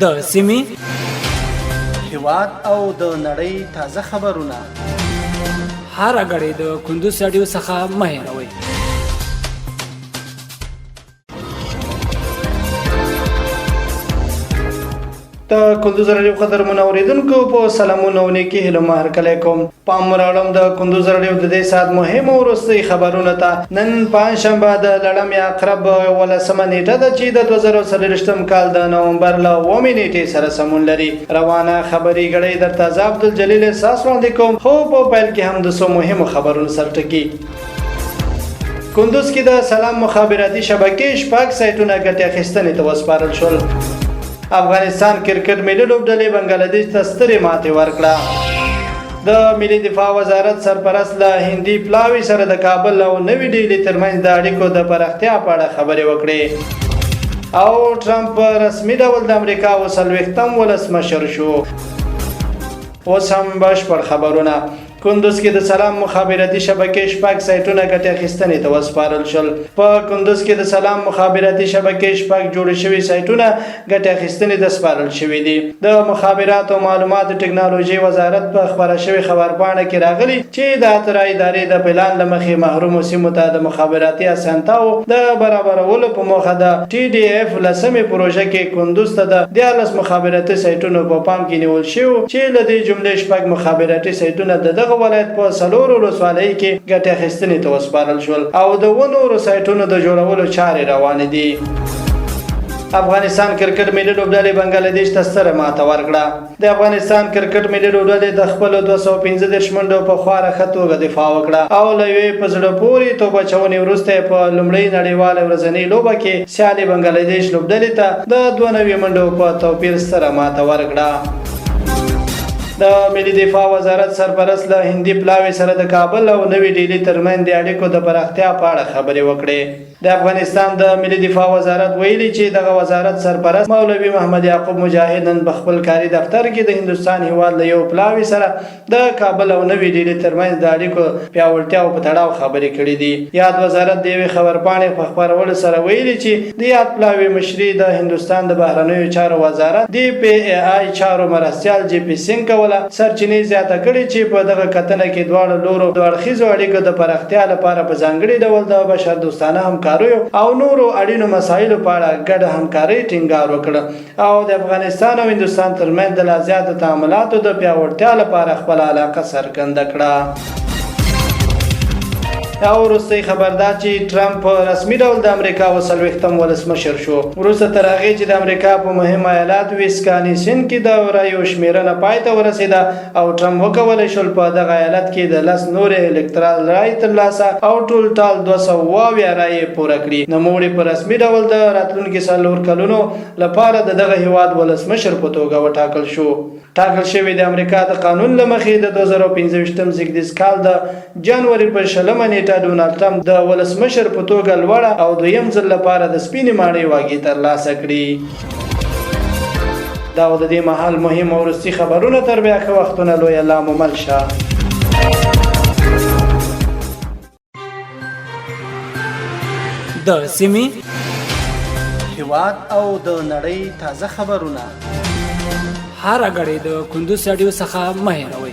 د سیمې هیواد او د نړۍ تازه خبرونه هر غړي د کندوز رادیو څخه مه هېروئ. د کندوز رادیو قدر منوریدونکو په سلامونه او نیکی هیله مهر کله کوم. پام راوړم د کندوز رادیو د دې سات مهم او وروستي خبرونه ته. نن پنځشنبه د لړم عقرب ولسمه نیټه ده چې د 2023م کال د نومبر له 9 نیټې سره سمون لري. روانه خبري غړي در تازه عبدالجلیل احساس وړاندې کوم. خو په پیل کې هم د سو مهمو خبرونو سره ټکی. کندوز کې د سلام مخابراتي شبکې شپږ سایټونه ګټه اخیستنې ته وسپارل شول. افغانستان کرکټ ملي لوبډلې بنگلاديش ته سترې ماتې ورکړه. د ملي دفاع وزارت سرپرست له هندي پلاوي سره د کابل او نوې ډیلي ترمنځ د اړیکو د پراختیا په اړه خبرې وکړې. او ټرمپ رسمي ډول د امریکا اوسلويختم ولسمشر شو. اوس هم بشپړ خبرونه. کندوز کې د سلام مخابراتي شبکې شپږ سایټونه ګټه اخیستنې ته وسپارل شول. په کندوز کې د سلام مخابراتي شبکې شپږ جوړ شوي سایټونه ګټه اخیستنې ته سپارل شوي دي. د مخابرات او معلومات ټکنالوژي وزارت په خبره شوی خبرپاڼه کې راغلي چې د اترای ادارې د پلان لمخې محروم سیمو ته د مخابراتي اسانتیاو د برابرولو په موخه د TDF لسمې پروژه کې کندوز ته د 14 مخابراتي سایټونو په پام کې نیول شو چې له دې جملې شپږ مخابراتي سایټونه د ولایت په سلور ولسوالۍ کې ګټه اخیستنې ته وسپارل شول او د ونورو سایټونو د جوړولو چارې روانې دي. افغانستان کرکټ ملي لوبډلې بنگلاديش ته ستره ماته ورکړه. د افغانستان کرکټ ملي لوبډلې د خپل 215 منډو په خورا خطوګه دفاع وکړه او لوی په زړه پوري توپ چونی ورسته په لومړی نړیوال ورځنی لوبه کې سیالي بنگلاديش لوبډلې ته د 92 منډو په توپیر ستره ماته ورکړه. د ملي دفاع وزارت سرپرست له هندي پلاوي سره د کابل او نوې ډیلي ترمنځ د اړیکو د پراختیا په اړه خبرې وکړې. د افغانستان د ملي دفاع وزارت ویلي چې دغه وزارت سرپرست مولوي محمد یعقوب مجاهد نن په خپل کاري دفتر کې د هندستان هیواد له یو پلاوي سره د کابل او نوې ډیلي ترمنځ د اړیکو پیاوړتیا او په تړاو خبرې کړې دي. یاد وزارت د یوې خبرپاڼې په خبرولو سره ویلي چې د یاد پلاوي مشري د هندستان د بهرنیو چارو وزارت DPAI چارو مرستیال JP سنگ سرچینې زیاته کړې چې په دغه کتنه کې دواړو لورو د اړخیزو اړیکو د پراختیا لپاره په ځانګړي ډول د بشر دوستانه همکاریو او نورو اړینو مسایلو په اړه ګډه همکاري ټینګار وکړه او د افغانستان او هندستان ترمنځ د لا زیاتو تعاملاتو د پیاوړتیا لپاره خپل علاقه څرګنده کړه. او وروستي خبر دا چې ټرمپ رسمي ډول د امریکا اوسلويختم ولسمشر شو. وروسته تر هغې چې د امریکا په مهم ایالت ویسکانسین کې د رایو شمیرنه پای ته ورسېده او ټرمپ وکولی شول په دغه ایالت کې د 10 نورې الکترال رای ترلاسه او ټول ټال 200 رای پوره کړي. نوموړي په رسمي ډول د راتلونکي څلور کلونو لپاره د دغه هیواد ولسمشر په توګه وټاکل شو. ټاکل شوی د امریکا د قانون لمخې د 2015م زیږدیز کال د جنوري په 20 نیټه ډونالډ ټرمپ د ولسمشر په توګه لوړه او دویم ځل لپاره د سپینې ماڼۍ واګې ترلاسه کړي. دا د دې مهال مهم او وروستي خبرونه تر بیا ښه وختونه لوی الله مو مل شه. د سیمې هیواد او د نړۍ تازه خبرونه هر غړي د کندوز رادیو څخه مه هېروئ.